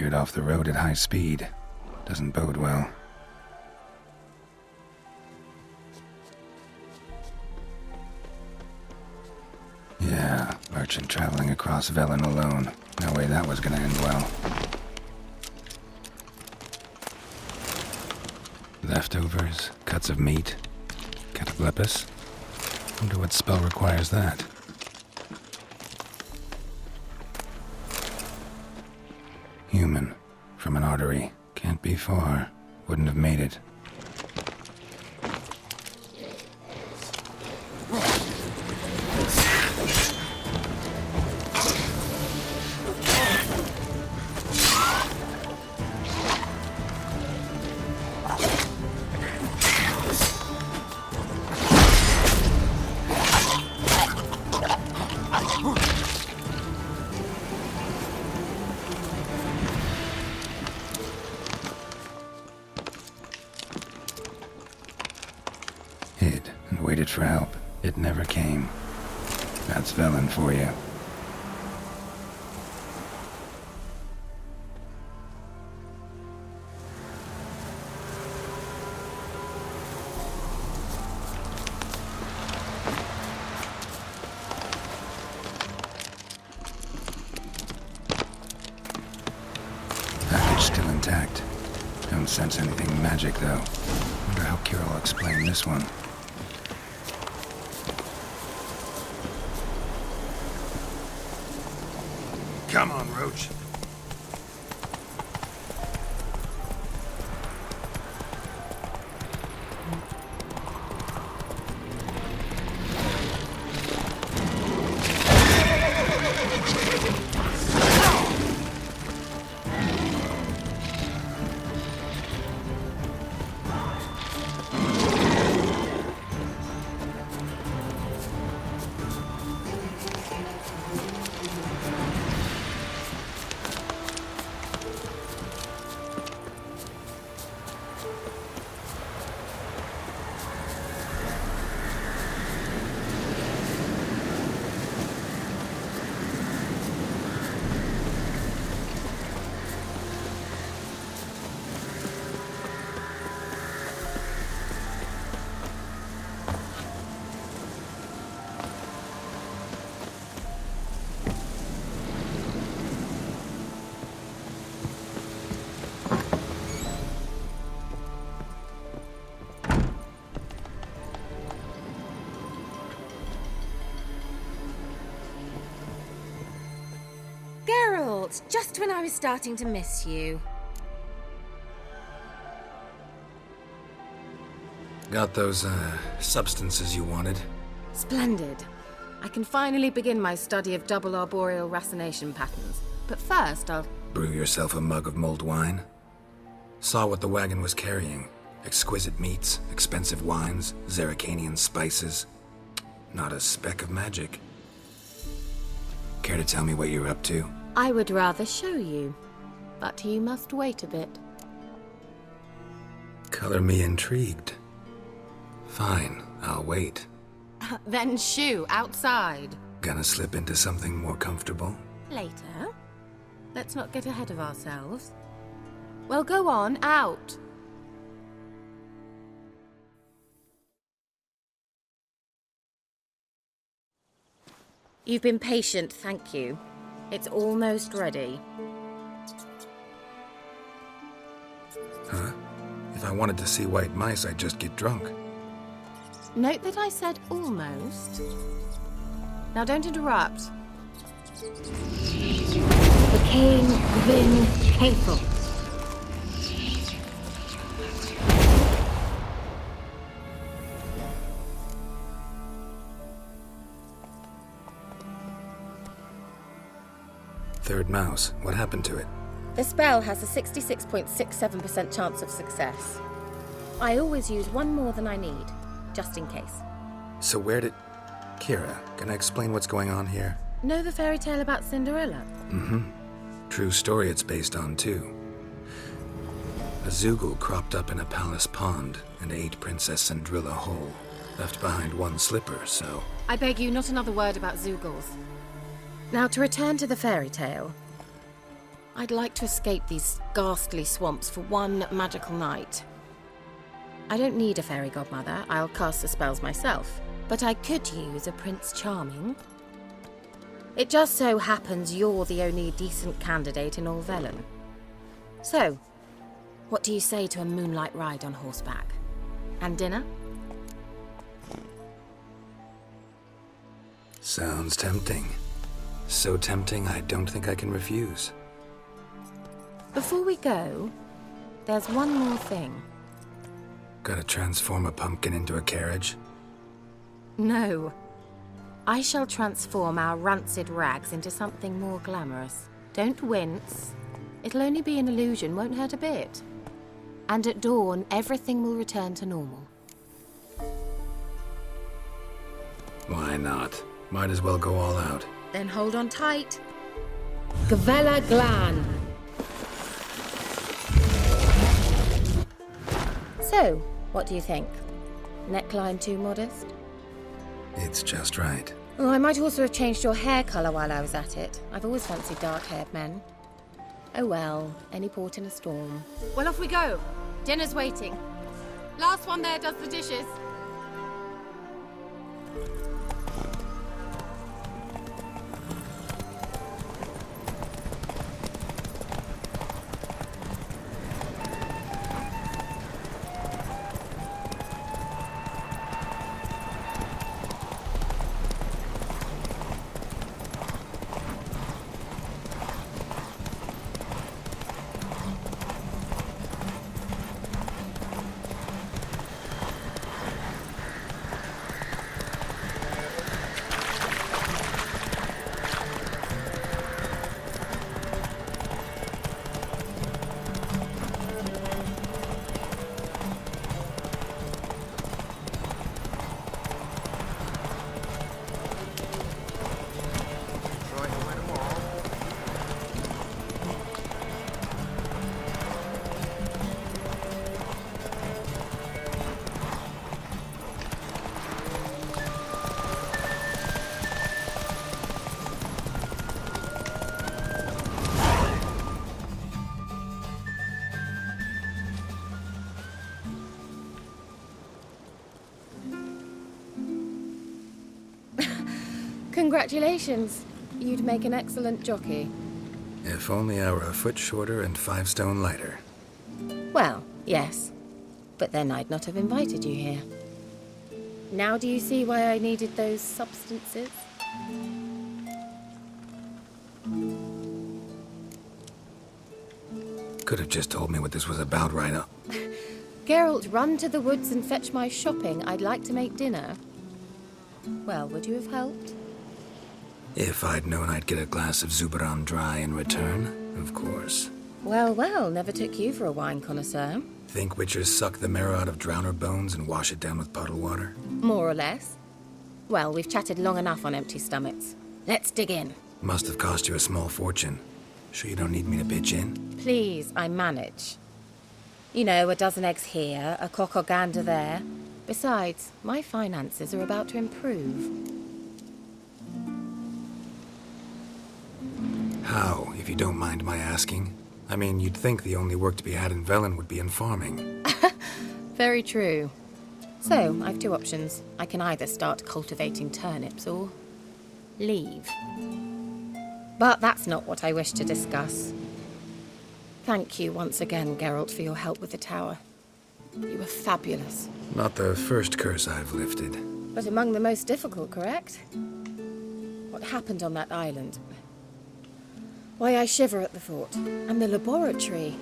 veered off the road at high speed. Doesn't bode well. Yeah, merchant traveling across Velen alone. No way that was gonna end well. Leftovers, cuts of meat, cataplepis. Wonder what spell requires that. Human, from an artery. Can't be far. Wouldn't have made it. Hid and waited for help. It never came. That's Velen for you. Package still intact. Don't sense anything magic, though. Wonder how Kira will explain this one. Come on, Roach. Geralt, just when I was starting to miss you. Got those, substances you wanted? Splendid. I can finally begin my study of double arboreal racination patterns. But first, I'll... Brew yourself a mug of mulled wine? Saw what the wagon was carrying. Exquisite meats, expensive wines, Zerrikanian spices. Not a speck of magic. Care to tell me what you're up to? I would rather show you. But you must wait a bit. Color me intrigued. Fine, I'll wait. Then shoo, outside. Gonna slip into something more comfortable? Later. Let's not get ahead of ourselves. Well, go on, out. You've been patient, thank you. It's almost ready. Huh? If I wanted to see white mice, I'd just get drunk. Note that I said almost. Now don't interrupt. The king Vin Hathel. Third mouse. What happened to it? The spell has a 66.67% chance of success. I always use one more than I need, just in case. So where did... Kira, can I explain what's going on here? Know the fairy tale about Cinderella? Mm-hmm. True story it's based on, too. A Zoogle cropped up in a palace pond and ate Princess Cendrilla whole. Left behind one slipper, so... I beg you, not another word about Zoogles. Now, to return to the fairy tale. I'd like to escape these ghastly swamps for one magical night. I don't need a fairy godmother, I'll cast the spells myself. But I could use a Prince Charming. It just so happens you're the only decent candidate in all Velen. So, what do you say to a moonlight ride on horseback? And dinner? Sounds tempting. So tempting, I don't think I can refuse. Before we go, there's one more thing. Gotta transform a pumpkin into a carriage? No. I shall transform our rancid rags into something more glamorous. Don't wince. It'll only be an illusion, won't hurt a bit. And at dawn, everything will return to normal. Why not? Might as well go all out. Then hold on tight. Gavella Glan. So, what do you think? Neckline too modest? It's just right. Oh, I might also have changed your hair colour while I was at it. I've always fancied dark-haired men. Oh well, any port in a storm. Well, off we go. Dinner's waiting. Last one there does the dishes. Congratulations. You'd make an excellent jockey. If only I were a foot shorter and 5 stone lighter. Well, yes. But then I'd not have invited you here. Now do you see why I needed those substances? Could have just told me what this was about right up. Geralt, run to the woods and fetch my shopping. I'd like to make dinner. Well, would you have helped? If I'd known I'd get a glass of Zuberam dry in return, of course. Well, well, never took you for a wine connoisseur. Think witchers suck the marrow out of drowner bones and wash it down with puddle water? More or less. Well, we've chatted long enough on empty stomachs. Let's dig in. Must have cost you a small fortune. Sure you don't need me to pitch in? Please, I manage. You know, a dozen eggs here, a cock or gander there. Besides, my finances are about to improve. How, if you don't mind my asking? I mean, you'd think the only work to be had in Velen would be in farming. Very true. So, I've 2 options. I can either start cultivating turnips or leave. But that's not what I wish to discuss. Thank you once again, Geralt, for your help with the tower. You were fabulous. Not the first curse I've lifted. But among the most difficult, correct? What happened on that island? Why, I shiver at the thought. And the laboratory.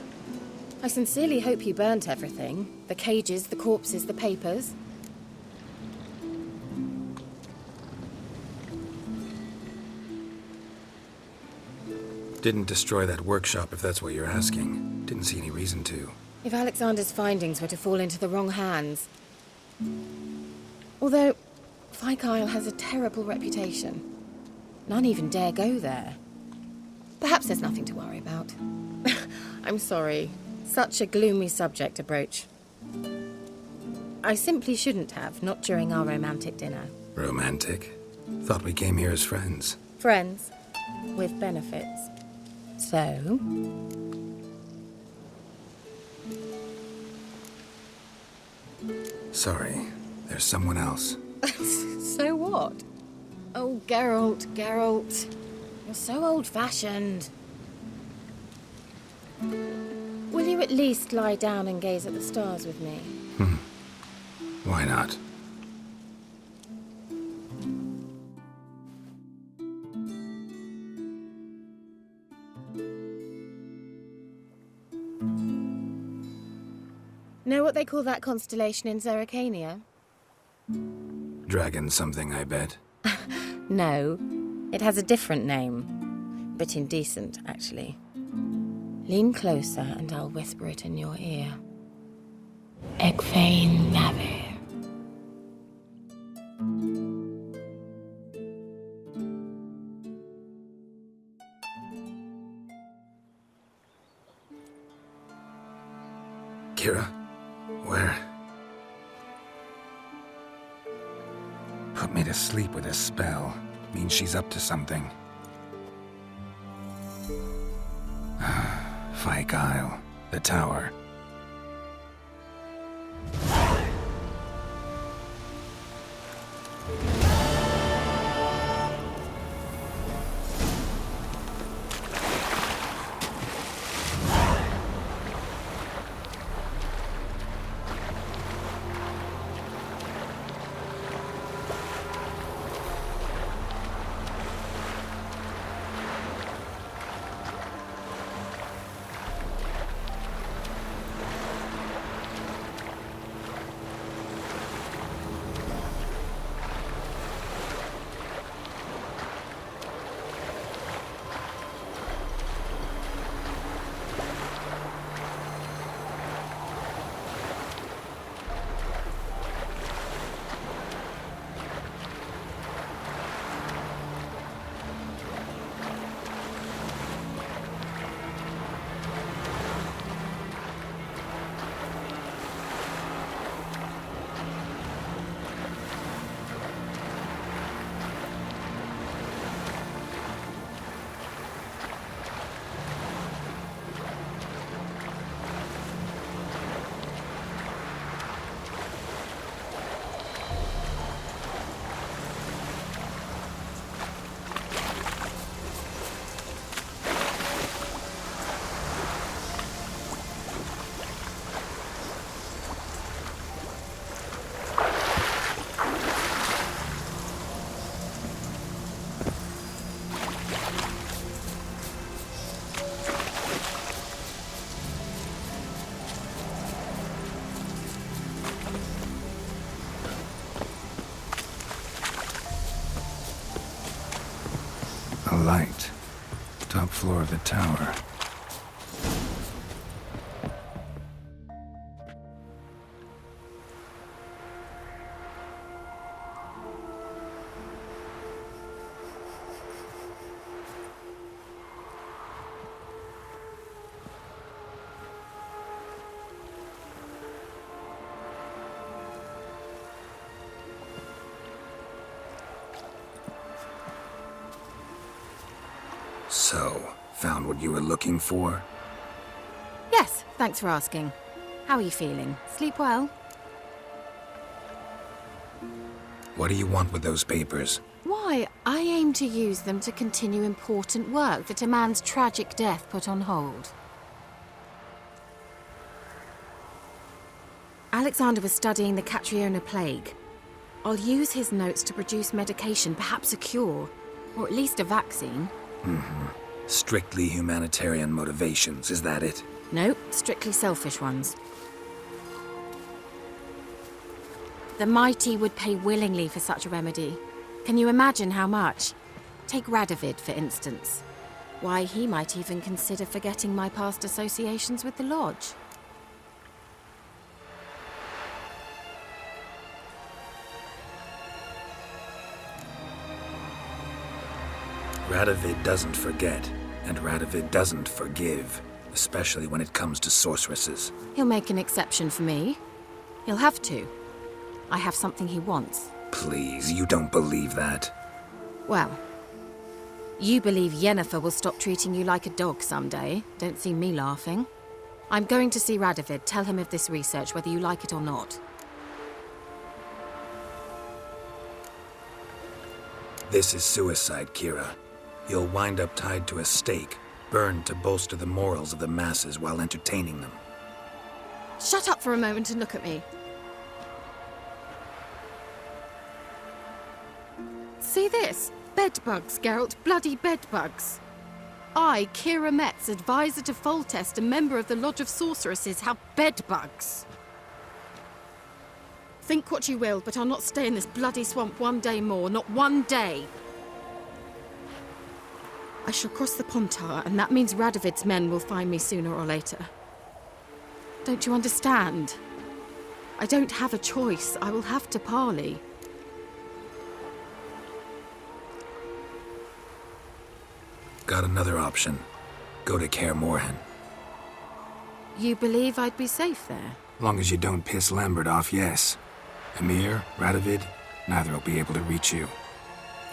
I sincerely hope you burnt everything. The cages, the corpses, the papers. Didn't destroy that workshop, if that's what you're asking. Didn't see any reason to. If Alexander's findings were to fall into the wrong hands. Although, Fyke Isle has a terrible reputation. None even dare go there. Perhaps there's nothing to worry about. I'm sorry. Such a gloomy subject to broach. I simply shouldn't have, not during our romantic dinner. Romantic? Thought we came here as friends. Friends. With benefits. So... Sorry, there's someone else. So what? Oh, Geralt, Geralt. You're so old-fashioned. Will you at least lie down and gaze at the stars with me? Why not? Know what they call that constellation in Zerrikania? Dragon something, I bet. No, it has a different name. Bit indecent, actually. Lean closer and I'll whisper it in your ear. Egfain Navir. Kira? Where? Put me to sleep with a spell. Means she's up to something. Fyke Isle. The tower. A light. Top floor of the tower. So, found what you were looking for? Yes, thanks for asking. How are you feeling? Sleep well? What do you want with those papers? Why, I aim to use them to continue important work that a man's tragic death put on hold. Alexander was studying the Catriona plague. I'll use his notes to produce medication, perhaps a cure, or at least a vaccine. Strictly humanitarian motivations, is that it? No, strictly selfish ones. The mighty would pay willingly for such a remedy. Can you imagine how much? Take Radovid, for instance. Why, he might even consider forgetting my past associations with the Lodge. Radovid doesn't forget, and Radovid doesn't forgive, especially when it comes to sorceresses. He'll make an exception for me. He'll have to. I have something he wants. Please, you don't believe that. Well, You believe Yennefer will stop treating you like a dog someday. Don't see me laughing. I'm going to see Radovid. Tell him of this research, whether you like it or not. This is suicide, Kira. You'll wind up tied to a stake, burned to bolster the morals of the masses while entertaining them. Shut up for a moment and look at me. See this? Bedbugs, Geralt. Bloody bedbugs. I, Kira Metz, advisor to Foltest and member of the Lodge of Sorceresses, have bedbugs. Think what you will, but I'll not stay in this bloody swamp one day more. Not one day. I shall cross the Pontar, and that means Radovid's men will find me sooner or later. Don't you understand? I don't have a choice. I will have to parley. Got another option. Go to Kaer Morhen. You believe I'd be safe there? Long as you don't piss Lambert off, yes. Emir, Radovid, neither will be able to reach you.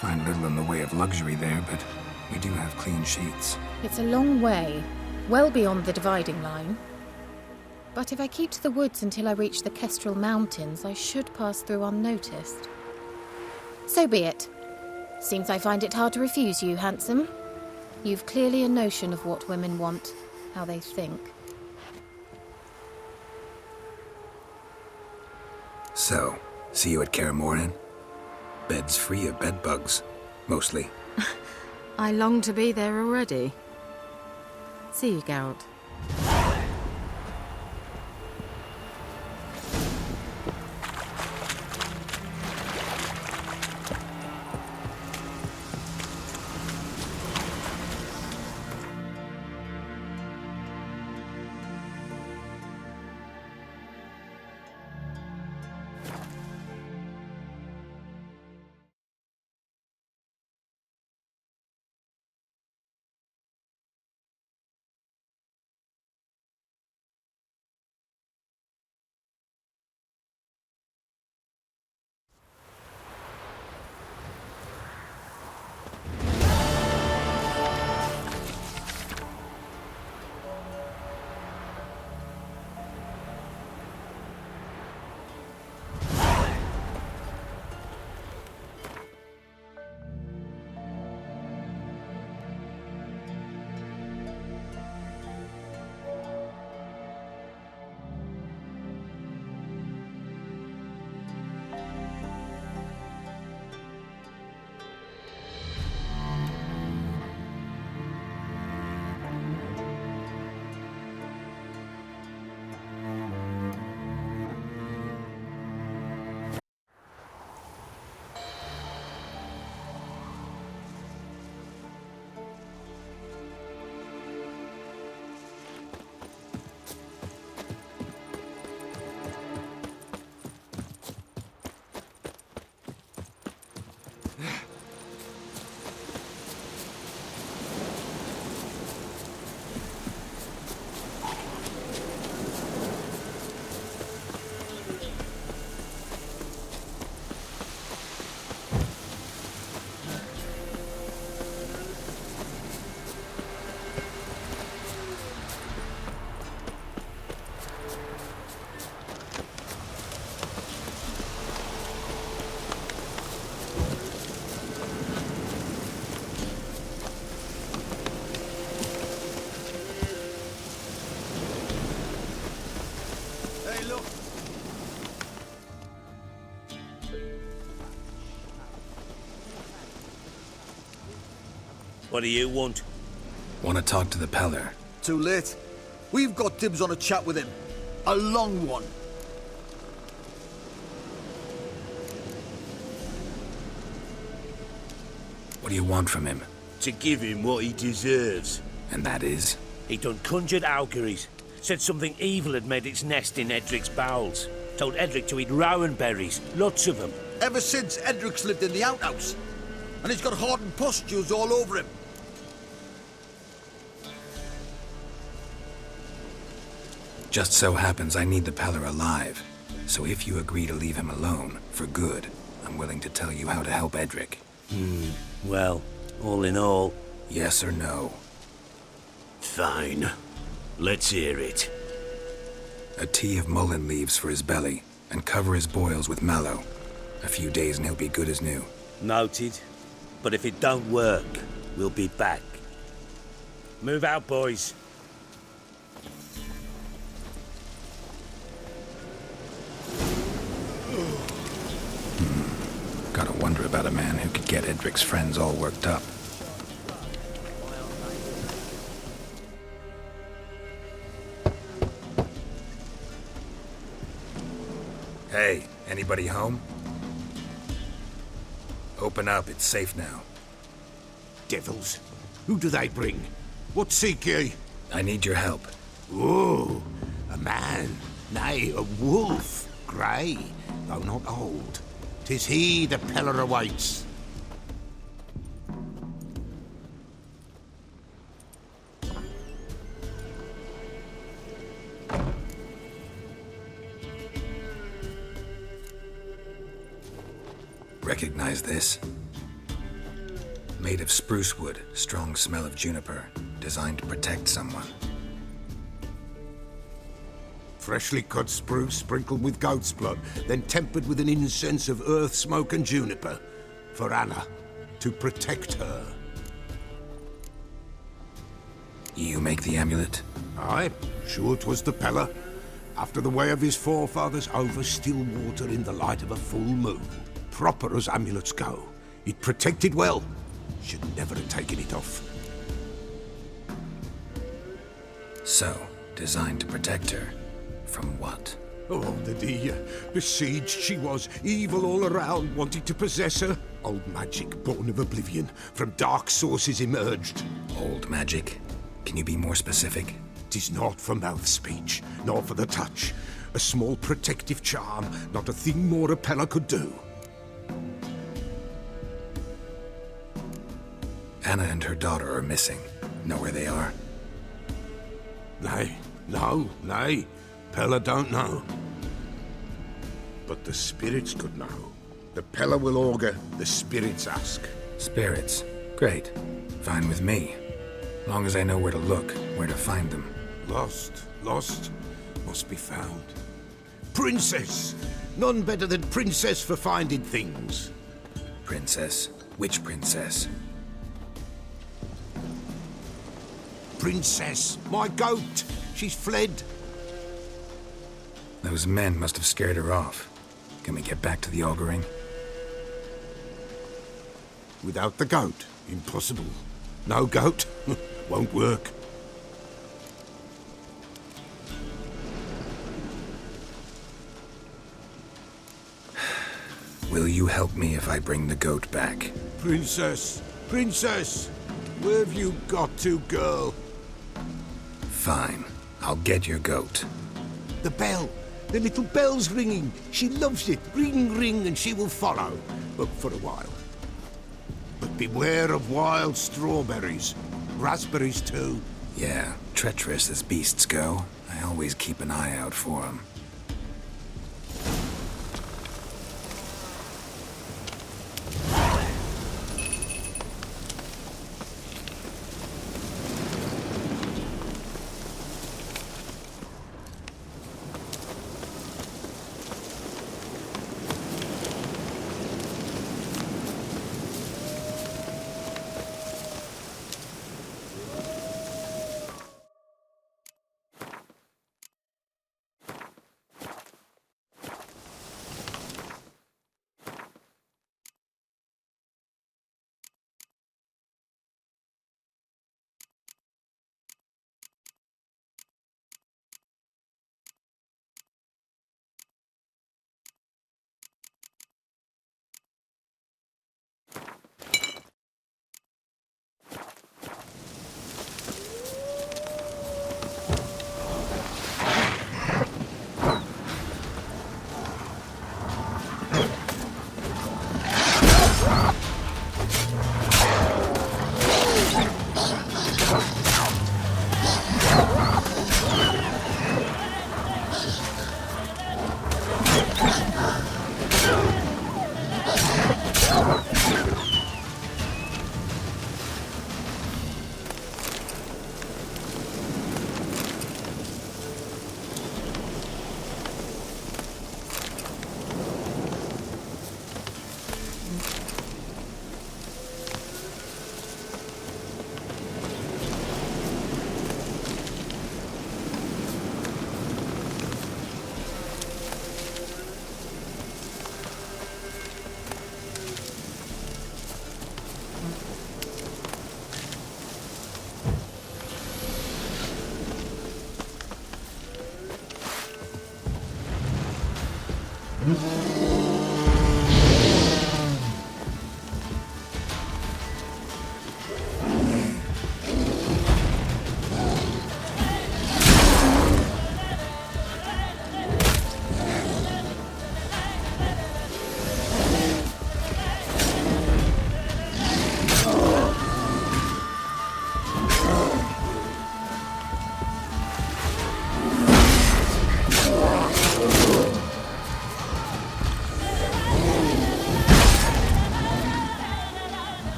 Find little in the way of luxury there, but we do have clean sheets. It's a long way, well beyond the dividing line. But if I keep to the woods until I reach the Kestrel Mountains, I should pass through unnoticed. So be it. Seems I find it hard to refuse you, handsome. You've clearly a notion of what women want, how they think. So, see you at Kaer Morhen? Beds free of bedbugs, mostly. I long to be there already. See you, Geralt. What do you want? Want to talk to the Peller. Too late. We've got dibs on a chat with him. A long one. What do you want from him? To give him what he deserves. And that is? He done conjured auguries. Said something evil had made its nest in Edric's bowels. Told Edric to eat rowan berries. Lots of them. Ever since Edric's lived in the outhouse. And he's got hardened pustules all over him. Just so happens I need the Peller alive. So if you agree to leave him alone, for good, I'm willing to tell you how to help Edric. Well, All in all, Yes or no? fine. Let's hear it. A tea of mullein leaves for his belly, and cover his boils with mallow. A few days and he'll be good as new. Noted. But if it don't work, we'll be back. Move out, boys. Gotta wonder about a man who could get Edric's friends all worked up. Hey, anybody home? Open up, it's safe now. Devils. Who do they bring? What seek ye? I need your help. Oh, a man. Nay, a wolf. Grey, though not old. 'Tis he the Peller awaits. Recognize this? Made of spruce wood, strong smell of juniper, designed to protect someone. Freshly cut spruce sprinkled with goat's blood, then tempered with an incense of earth, smoke, and juniper. For Anna, to protect her. You make the amulet? Aye, sure 'twas the Peller. After the way of his forefathers, over still water in the light of a full moon. Proper as amulets go. It protected well. Should never have taken it off. So, designed to protect her. From what? Oh, the besieged she was, evil all around, wanting to possess her. Old magic, born of oblivion, from dark sources emerged. Old magic? Can you be more specific? 'Tis not for mouth speech, nor for the touch. A small protective charm, not a thing more a Peller could do. Anna and her daughter are missing. Know where they are? Nay, nay. Peller don't know. But the spirits could know. The Peller will augur, the spirits ask. Spirits. Great. Fine with me. Long as I know where to look, where to find them. Lost, must be found. Princess! None better than Princess for finding things. Princess? Which princess? Princess, my goat! She's fled. Those men must have scared her off. Can we get back to the auguring? Without the goat, impossible. No goat, won't work. Will you help me if I bring the goat back? Princess, where have you got to, girl? Fine. I'll get your goat. The bell. The little bell's ringing. She loves it. Ring, ring, and she will follow. But for a while. But beware of wild strawberries. Raspberries, too. Yeah, treacherous as beasts go. I always keep an eye out for them.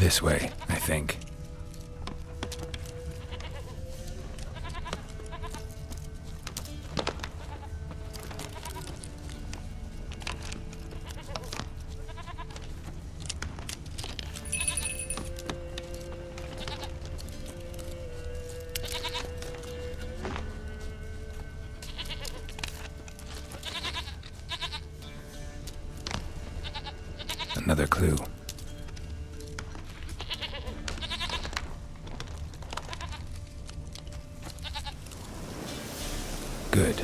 This way, I think. Another clue. Good.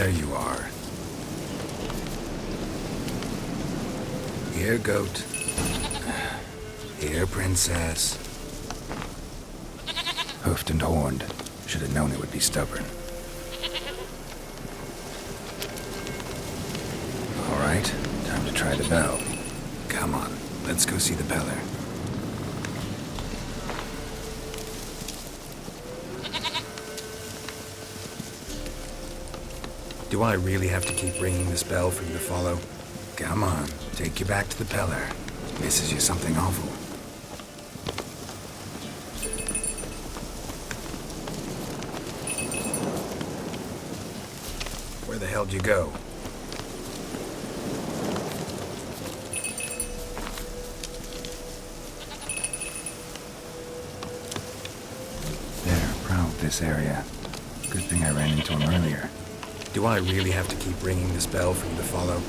There you are. Here, goat. Here, princess. Hoofed and horned. Should have known it would be stubborn. All right, time to try the bell. Come on, let's go see the Peller. Do I really have to keep ringing this bell for you to follow? Come on, take you back to the Peller. Misses you something awful. Where the hell'd you go? They're proud of this area. Good thing I ran into him earlier. Do I really have to keep ringing this bell for you to follow?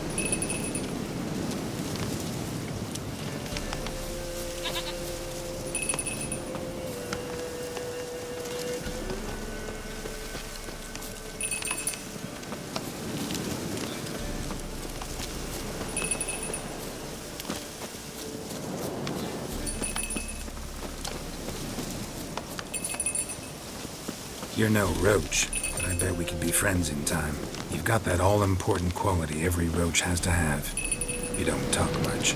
You're no roach, but I bet we could be friends in time. You've got that all-important quality every roach has to have. You don't talk much.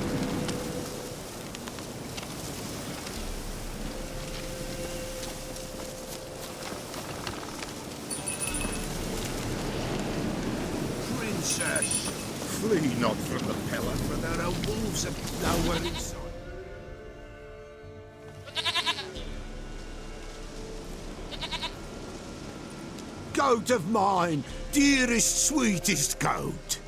Princess, flee not from the Peller, for there are wolves of nowhere in sight. Goat of mine, dearest, sweetest goat.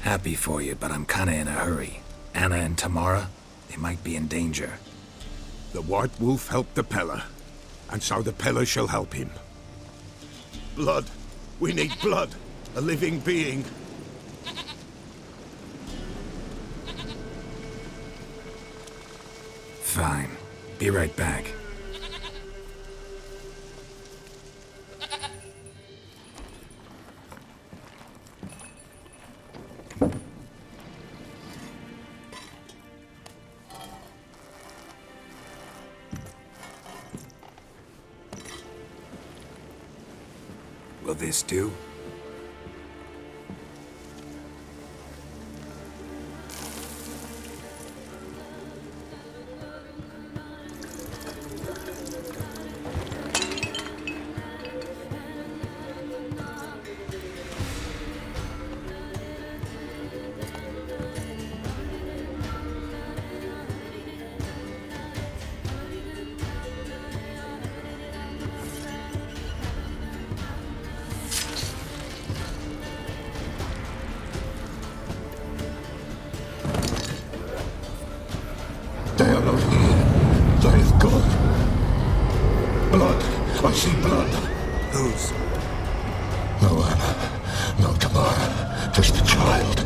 Happy for you, but I'm kinda in a hurry. Anna and Tamara, they might be in danger. The White Wolf helped the Peller, and so the Peller shall help him. Blood. We need blood. A living being. Fine. Be right back. Will this do? They are not here. There is God. Blood. I see blood. Whose? No Anna. No Tamara. Just a child.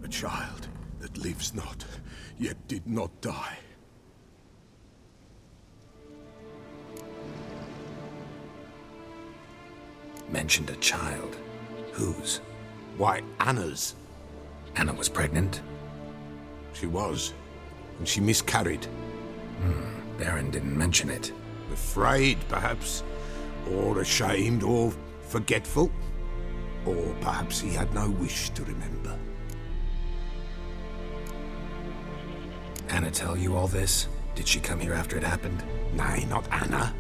A child that lives not, yet did not die. Mentioned a child. Whose? Why, Anna's. Anna was pregnant? She was, and she miscarried. Baron didn't mention it. Afraid, perhaps, or ashamed, or forgetful. Or perhaps he had no wish to remember. Anna tell you all this? Did she come here after it happened? Nay, not Anna.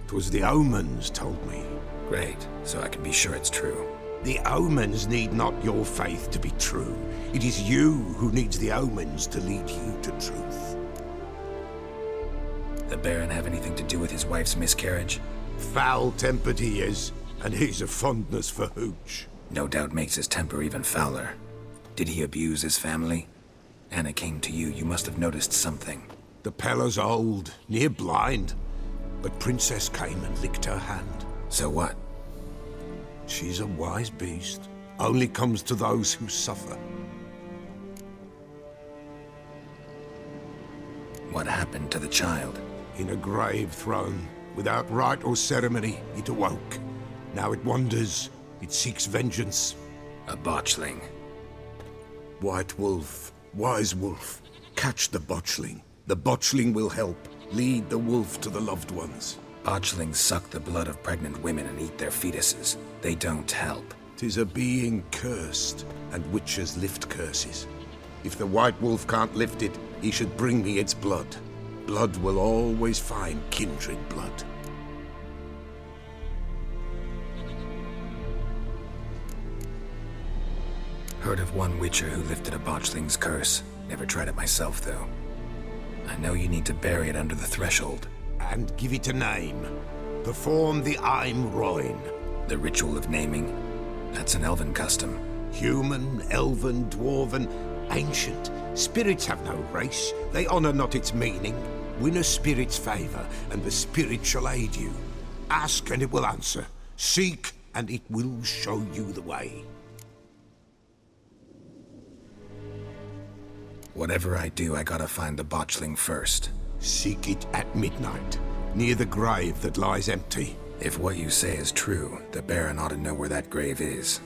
'Twas the omens told me. Great, so I can be sure it's true. The omens need not your faith to be true. It is you who needs the omens to lead you to truth. The Baron have anything to do with his wife's miscarriage? Foul-tempered he is, and he's a fondness for hooch. No doubt makes his temper even fouler. Did he abuse his family? Anna came to you, you must have noticed something. The Peller's old, near blind, But Princess came and licked her hand. So what? She's a wise beast. Only comes to those who suffer. What happened to the child? In a grave thrown, without rite or ceremony, it awoke. Now it wanders. It seeks vengeance. A botchling. White Wolf, wise wolf, catch the botchling. The botchling will help. Lead the wolf to the loved ones. Botchlings suck the blood of pregnant women and eat their fetuses. They don't help. 'Tis a being cursed, and witches lift curses. If the White Wolf can't lift it, he should bring me its blood. Blood will always find kindred blood. Heard of one witcher who lifted a botchling's curse. Never tried it myself, though. I know you need to bury it under the threshold. And give it a name. Perform the Aim Roin. The ritual of naming? That's an elven custom. Human, elven, dwarven, ancient. Spirits have no race. They honor not its meaning. Win a spirit's favor, and the spirit shall aid you. Ask, and it will answer. Seek, and it will show you the way. Whatever I do, I gotta find the botchling first. Seek it at midnight, near the grave that lies empty. If what you say is true, the Baron ought to know where that grave is.